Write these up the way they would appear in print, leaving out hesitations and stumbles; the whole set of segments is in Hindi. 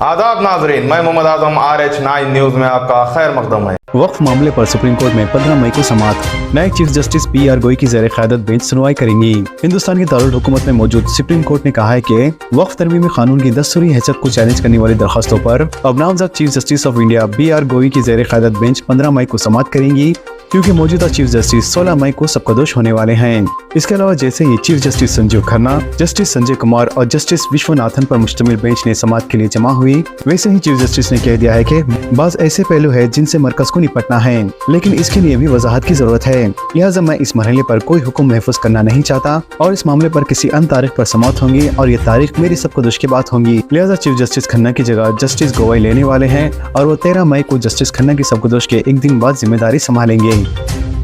आदाब नाजरीन, मैं मोहम्मद आजम RH9 न्यूज में आपका खैर मकदम है। वक्फ मामले पर सुप्रीम कोर्ट में 15 मई को समाअत। नए चीफ जस्टिस PR गोई की ज़ेर क़यादत बेंच सुनवाई करेंगी। हिंदुस्तान की दारुल हुकूमत में मौजूद सुप्रीम कोर्ट ने कहा है कि वक्फ तरमीमी कानून की दस्तूरी हैसियत को चैलेंज करने वाली दरखास्तों पर अब नामजद chief justice of India BR गोई की ज़ेर क़यादत बेंच 15 मई को समाअत करेंगी, क्योंकि मौजूदा चीफ जस्टिस 16 मई को सबकदोश होने वाले हैं। इसके अलावा जैसे ही chief justice Sanjiv Khanna, justice Sanjay Kumar और जस्टिस विश्वनाथन पर मुश्तमिल बेंच ने समाअत के लिए जमा हुई, वैसे ही चीफ जस्टिस ने कह दिया है कि बाज़ ऐसे पहलू है जिनसे मरकज को निपटना है, लेकिन इसके लिए भी वजाहत की जरूरत है। लिहाजा मैं इस मरहले पर कोई हुक्म महफूज करना नहीं चाहता और इस मामले पर किसी अन्य तारीख पर समाअत होंगी और ये तारीख मेरी सबकदोश के बाद होंगी। लिहाजा चीफ जस्टिस खन्ना की जगह जस्टिस गोवाई लेने वाले हैं और वो 13 मई को जस्टिस खन्ना की सबकदोश के एक दिन बाद जिम्मेदारी संभालेंगे।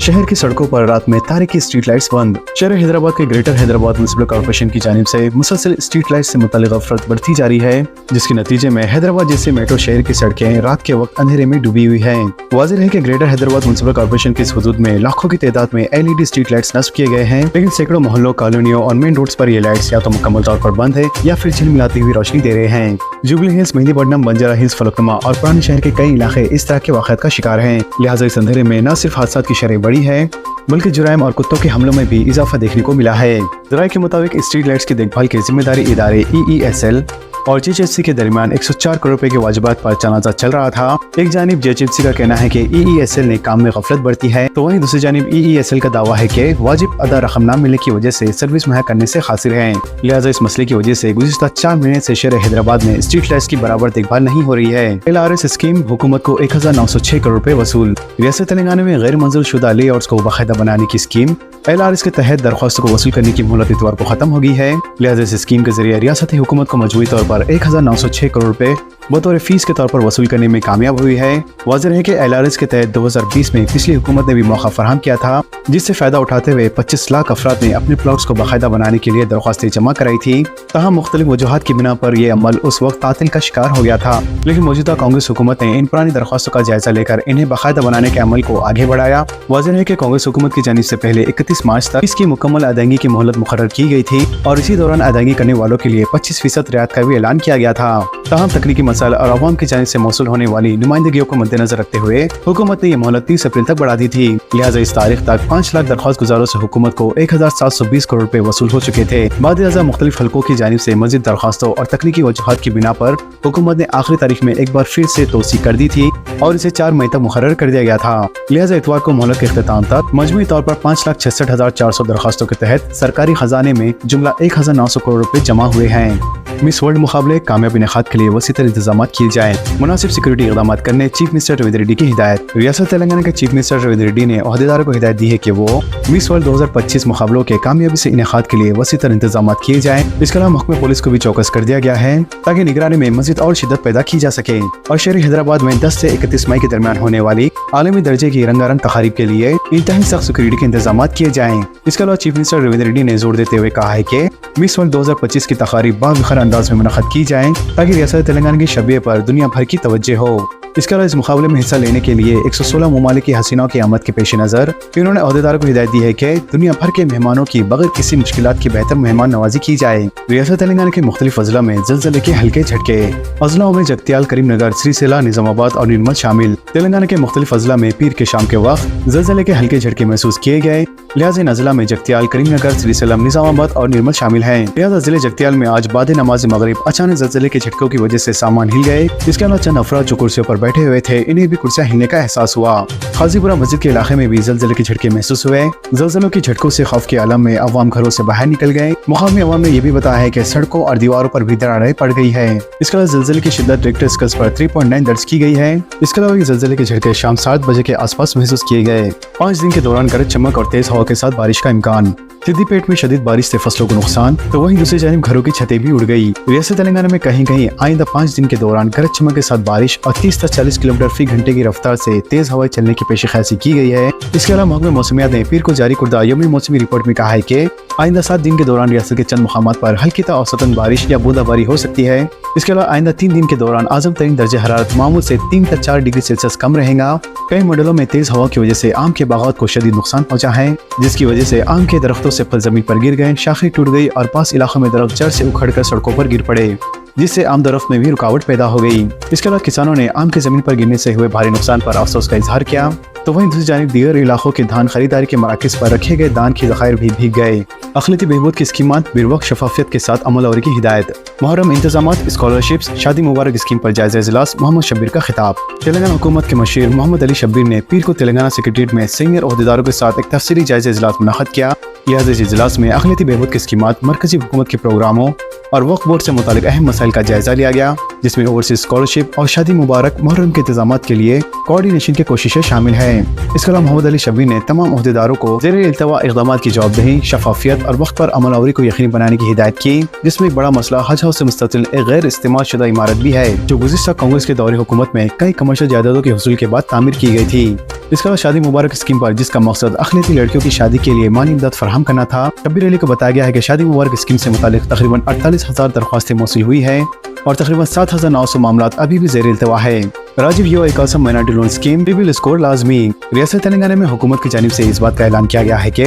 शहर की सड़कों पर रात में तारीकी स्ट्रीट लाइट्स बंद। शहर हैदराबाद के ग्रेटर हैदराबाद म्युनिसिपल कॉर्पोरेशन की जानिब से मुसलसल स्ट्रीट लाइट से मुतालिक गफलत बढ़ती जा रही है, जिसके नतीजे में हैदराबाद जैसे मेट्रो शहर की सड़कें रात के वक्त अंधेरे में डूबी हुई है। वाज़ेह है कि ग्रेटर हैदराबाद म्युनिसिपल कॉर्पोरेशन की इस हुदूद में लाखों की तादाद में LED स्ट्रीट लाइट्स नस्ब किए गए हैं, लेकिन सैकड़ों मोहल्लों, कॉलोनियों और मेन रोड्स पर ये लाइट्स या तो मुकम्मल तौर पर बंद है या फिर झिलमिलाती हुई रोशनी दे रहे हैं। जुबली हिल्स, मेहंदीपट्टनम, बंजारा हिल्स, फलकनुमा और पुराने शहर के कई इलाके इस तरह के वाक़यात का शिकार हैं। लिहाजा इस अंधेरे में न सिर्फ हादसात की शरह बढ़ी है, बल्कि जुराइम और कुत्तों के हमलों में भी इजाफा देखने को मिला है। ज़राए के मुताबिक स्ट्रीट लाइट्स की देखभाल के जिम्मेदारी इदारे EESL और GHC के दरमियान 104 करोड़ रुपए के वाजिबात पर तनाज़ा चल रहा था। एक जानिब GHC का कहना है कि EESL ने काम में गफलत बरती है, तो वहीं दूसरी जानिब EESL का दावा है कि वाजिब अदा रकम न मिलने की वजह से सर्विस मुहैया करने से खासिर है। लिहाजा इस मसले की वजह से गुज़िश्ता 4 महीने से शहर हैदराबाद में स्ट्रीट लाइट्स की बराबर देखभाल नहीं हो रही है। LRS स्कीम हुकूमत को 1906 करोड़ रुपए वसूल। रियासत तेलंगाना में गैर मंजूर शुदा लेआउट्स को बाकायदा बनाने की स्कीम LRS के तहत दरख्वास्तों को वसूल करने की मोहलत इतवार को खत्म हो गई है। लिहाजा इस स्कीम के जरिए रियासती हुकूमत को मजबूरी तौर पर 1906 करोड़ रुपए बतौर फीस के तौर पर वसूल करने में कामयाब हुई है। वाज़ेह है कि LRS के तहत 2020 में पिछली हुकूमत ने भी मौका फराहम किया था, जिससे फायदा उठाते हुए 25 लाख अफराद ने अपने प्लॉट्स को बाकायदा बनाने के लिए दरख्वास्तें जमा कराई थी। तहाँ मुख्तलिफ वजूहात की बिना पर यह अमल उस वक्त तातिल का शिकार हो गया था, लेकिन मौजूदा कांग्रेस हुकूमत ने इन पुरानी दरख्वास्तों का जायजा लेकर इन्हें बाकायदा बनाने के अमल को आगे बढ़ाया। वाज़ेह है कि कांग्रेस हुकूमत की जानिब से पहले 31 मार्च तक इसकी मुकम्मल अदायगी की मोहलत मुकर्रर की गई थी और इसी दौरान अदायगी करने वालों के लिए 25% रियायत का भी ऐलान किया गया था। तमाम तकनीकी मसाइल और अवाम की जानिब से मौसूल होने वाली नुमाइंदगियों को मद्देनजर रखते हुए हुकूमत ने यह मोहलत 30 अप्रैल तक बढ़ा दी थी। लिहाजा इस तारीख तक 5 लाख दरख्वास्त गुजारों से हुकूमत को 1720 करोड़ रुपए वसूल हो चुके थे। बाद मुख्तलिफ हल्कों की जानिब से मजीद दरख्वास्तों और तकनीकी वजूहात की बिना पर हुकूमत ने आखिरी तारीख में एक बार फिर से तोसी कर दी थी और इसे 4 मई तक मुकर्रर कर दिया गया था। लिहाजा इतवार को मोहलत के इख्तिताम तक मजमूई तौर पर 5,66,400 दरख्वास्तों के तहत सरकारी खजाने में जुमला 1,900 करोड़ रुपए जमा हुए हैं। मिस वर्ल्ड मुकाबले कामयाब इनेकाद के लिए वसीतर इंतजाम किए जाए, मुनासिब सिक्योरिटी इक़दाम करने चीफ मिनिस्टर रविंद्र रेड्डी की हिदायत। रियासत तेलंगाना के चीफ मिनिस्टर रविंद्र रेड्डी ने ओहदेदारों को हिदायत दी है कि वो मिस वर्ल्ड 2025 मुकाबलों के कामयाबी से इनेकाद के लिए वसीतर इंतजाम किए जाए। इसके अलावा महकमे पुलिस को भी चौकस कर दिया गया है ताकि निगरानी में मजीद और शिद्दत पैदा की जा सके और शहरी हैदराबाद में 10 से 31 मई के दरमियान होने वाली आलमी दर्जे की रंगारंग तकारीब के लिए इंतहाई सख्त सिक्योरिटी के इंतजाम किए जाएं। इसके अलावा चीफ मिनिस्टर रविंद्र रेड्डी ने जोर देते हुए कहा है कि मिस वर्ल्ड 2025 की तकारीब बावखर अंदाज में मुनक़्क़द की जाएं ताकि रियासत तेलंगाना की शबीयत पर दुनिया भर की तवज्जो हो। इसके अलावा इस मुकाबले में हिस्सा लेने के लिए 116 ममालिक की हसीनाओं की आमद के पेश नज़र इन्होंने ओहदेदारों को हिदायत दी है कि दुनिया भर के मेहमानों की बगैर किसी मुश्किलात की बेहतर मेहमान नवाजी की जाए। रियासत तेलंगाना के मुख्तलिफ अजला में ज़लज़ले के हल्के झटके। अजलाओं में जगतियाल, करीमनगर, श्रीसेला, निजामाबाद और निर्मल शामिल। तेलंगाना के मुख्तलिफ अजला में पीर के शाम के वक्त ज़लज़ले के हल्के झटके महसूस किए गए। लिहाजा इन अजला में जगतियाल, करीमनगर, श्रीसेलम, निजामाबाद और निर्मल शामिल हैं। लिहाजा जिले जगतियाल में आज बाद नमाज मगरिब अचानक ज़लज़ले के झटकों की वजह से सामान हिल गए। इसके अलावा चंद अफराद जो कुर्सियों पर बैठे हुए थे इन्हें भी कुर्सियां हिलने का एहसास हुआ। खाजीपुरा मस्जिद के इलाके में भी ज़लज़ले के झटके महसूस हुए। ज़लज़लों के झटकों से खौफ के आलम में अवाम घरों से बाहर निकल गए। मुकामी अवाम ने यह भी बताया है कि सड़कों और दीवारों पर भी दरारें पड़ गई है। इसके अलावा ज़लज़ले की शिद्दत रिक्टर स्केल पर 3.9 दर्ज की गई है। इसके अलावा ज़लज़ले के झटके शाम 7 बजे के आसपास महसूस किए गए। 5 दिन के दौरान गरज चमक और तेज हवा के साथ बारिश का इम्कान। सिद्दीपेट में शदीद बारिश से फसलों को नुकसान, तो वहीं दूसरी जानिब घरों की छतें भी उड़ गई। रियासत तेलंगाना में कहीं कहीं आइंदा 5 दिन के दौरान गरज चमक के साथ बारिश और 30 से 40 किलोमीटर फी घंटे की रफ्तार से तेज हवाएं चलने की पेशकशी की गई है। इसके अलावा महकमे मौसमियात ने पीर को जारी करदा यौमी मौसमी रिपोर्ट में कहा है कि आइंदा 7 दिन के दौरान रियासत के चंद मुकामात पर हल्की ता औसतन बारिश या बूंदाबांदी हो सकती है। इसके अलावा आइंदा 3 दिन के दौरान आजम तरीन दर्जे हरारत मामूल से 3 से 4 डिग्री सेल्सियस कम रहेगा। कई मॉडलों में तेज हवा की वजह से आम के बागात को शदीद नुकसान पहुंचा है, जिसकी वजह से आम के दरख्तों से फल जमीन पर गिर गए, शाखें टूट गई और पास इलाकों में दरख्त जड़ से उखड़कर सड़कों पर गिर पड़े। जिससे आमदोरफ्त में भी रुकावट पैदा हो गई। इसके अलावा किसानों ने आम की जमीन पर गिरने से हुए भारी नुकसान पर अफसोस का इजहार किया। तो वहीं दूसरी जानिब दीगर इलाकों के धान खरीदारी के मराकज़ पर रखे गए दान के ज़खायर भी भीग गए। अखिलती बहबूद की स्कीमात बिरवक्त शफाफियत के साथ अमल आवरी की हिदायत। मुहर्रम इंतजामात, स्कॉलरशिप्स, शादी मुबारक स्कीम पर जायजा इजलास, मोहम्मद शब्बीर का खिताब। तेलंगाना हुकूमत के मशीर मोहम्मद अली शब्बीर ने पीर को तेलंगाना सेक्रेटरीट में सीनियर ओहदेदारों के साथ एक तफसीली जायजा इजलास मुनअक़द किया। लिहाजा इस इजलास में अखिलती बहबूद की स्कीमात, मरकजी हुकूमत के प्रोग्रामों और वक्फ बोर्ड से मुतालिक अहम मसाइल का जायजा लिया गया, जिसमें ओवरसीज स्कॉलरशिप और शादी मुबारक मुहर्रम के इंतजामात के लिए कोऑर्डिनेशन की कोशिशें शामिल हैं। इसके अलावा मोहम्मद अली शब्बीर ने तमाम ओहदेदारों को ज़ेरे इल्तवा इक़दाम की जवाबदेही, शफाफियत और वक्त पर अमल आवरी को यकीनी बनाने की हिदायत की, जिसमें एक बड़ा मसला हज हाउस से मुस्तकिल एक गैर इस्तेमाल शुदा इमारत भी है, जो गुज़िश्ता कांग्रेस के दौरे हुकूमत में कई कमर्शियल जायदादों के हुसूल के बाद तामीर की गई थी। इसके अलावा शादी मुबारक स्कीम पर, जिसका मकसद अखिलती लड़कियों की शादी के लिए माली इमदाद फराहम करना था, शब्बीर अली को बताया गया है कि शादी मुबारक स्कीम से मुतालिक तकरीबन 48,000 दरख्वास्तें मौसूल हुई है और तकरीबन 7,900 मामलात अभी भी ज़ेर इल्तवा है। Rajiv Yuva Vikasam minority loan scheme CIBIL score लाजमी। रियासत तेलंगाना में हुकूमत की जानिब से इस बात का ऐलान किया गया है कि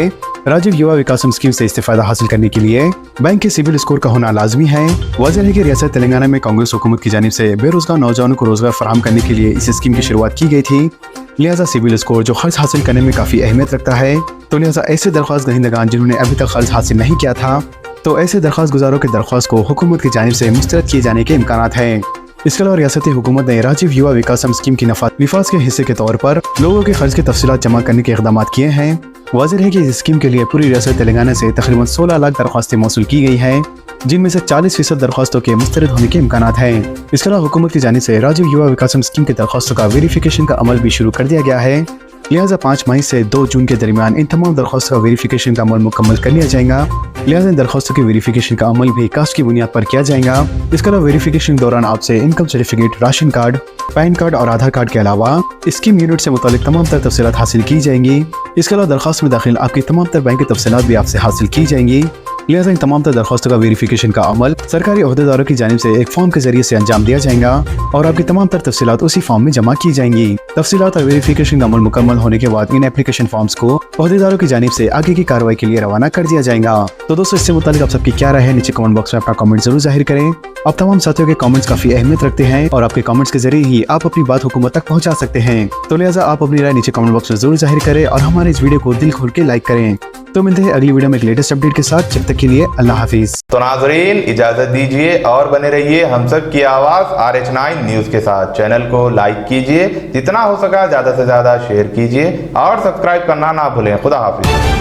राजीव युवा विकासम स्कीम से इस्तेफादा हासिल करने के लिए बैंक के सिबिल स्कोर का होना लाजमी है। वाज़ेह है कि रियासत तेलंगाना में कांग्रेस हुकूमत की जानिब से बेरोजगार नौजवानों को रोजगार फराहम करने के लिए इस स्कीम की शुरुआत की गई थी। लिहाजा सिबिल स्कोर जो कर्ज हासिल करने में काफ़ी अहमियत रखता है, तो लिहाजा ऐसे दरख्वास्त दहिंदगान जिन्होंने अभी तक कर्ज हासिल नहीं किया था, तो ऐसे दरख्वास्त गुजारों के दरख्वास्त को हुकूमत की जानिब से मुस्तरद किए जाने के इम्कानात हैं। इसके अलावा रियासती हुकूमत ने राजीव युवा विकासम स्कीम की विफास के हिस्से के तौर पर लोगों के खर्च की तफसीलात जमा करने के इक़दाम किए हैं। वाज़ेह है कि इस स्कीम के लिए पूरी रियासत तेलंगाना से तकरीबन 16 लाख दरख्वास्तें मौसूल की गई हैं, जिनमें से 40% दरख्वास्तों के मुस्तरद होने के इम्कानात हैं। इसके अलावा हुकूमत की जानिब से राजीव युवा विकासम स्कीम के दरख्वास्तों का वेरिफिकेशन का अमल भी शुरू कर दिया गया है। लिहाजा 5 मई से 2 जून के दरमियान इन तमाम दरख्वास्तों का वेरिफिकेशन का अमल मुकम्मल कर लिया जाएगा। लिहाजा इन दरख्वास्तों के वेरिफिकेशन का अमल भी कास्ट की बुनियाद पर किया जाएगा। इसके अलावा वेरिफिकेशन के दौरान आपसे income certificate, ration card, pan card और आधार कार्ड के अलावा स्कीम यूनिट से मुतालिक तमाम तर तफसीलात हासिल की जाएंगी। इसके अलावा दरख्वास्त में दाखिल आपकी तमाम तर बैंक की तफसीलात भी आपसे हासिल की जाएंगी। लिहाजा इन तमाम तर दरख्वास्तों का वेरिफिकेशन का अमल सरकारी ओहदेदारों की जानिब से एक फॉर्म के जरिए से अंजाम दिया जाएगा और आपकी तमाम तर तफसीलात उसी फॉर्म में जमा की जाएंगी। तफसीलात और वेरिफिकेशन का अमल मुकम्मल होने के बाद इन एप्लीकेशन फॉर्म्स को ओहदेदारों की जानिब से आगे की कार्रवाई के लिए रवाना कर दिया जाएगा। तो दोस्तों, इससे मुतालिक आप सबकी क्या राय है, नीचे कमेंट बॉक्स में अपना कमेंट जरूर जाहिर करें। आप तमाम साथियों के कमेंट्स काफी अहमियत रखते हैं और आपके कमेंट्स के जरिए ही आप अपनी बात हुकूमत तक पहुंचा सकते हैं। तो लिहाजा आप अपनी राय नीचे कमेंट बॉक्स में जरूर जाहिर करें और हमारे इस वीडियो को दिल खोल के लाइक करें। तो मिलते हैं अगली वीडियो में एक लेटेस्ट अपडेट के साथ। जब तक के लिए अल्लाह हाफिज। तो नाजरीन, इजाजत दीजिए और बने रहिए हम सब की आवाज RH9 न्यूज के साथ। चैनल को लाइक कीजिए, जितना हो सका ज्यादा से ज्यादा शेयर कीजिए और सब्सक्राइब करना ना भूलें। खुदा हाफिज।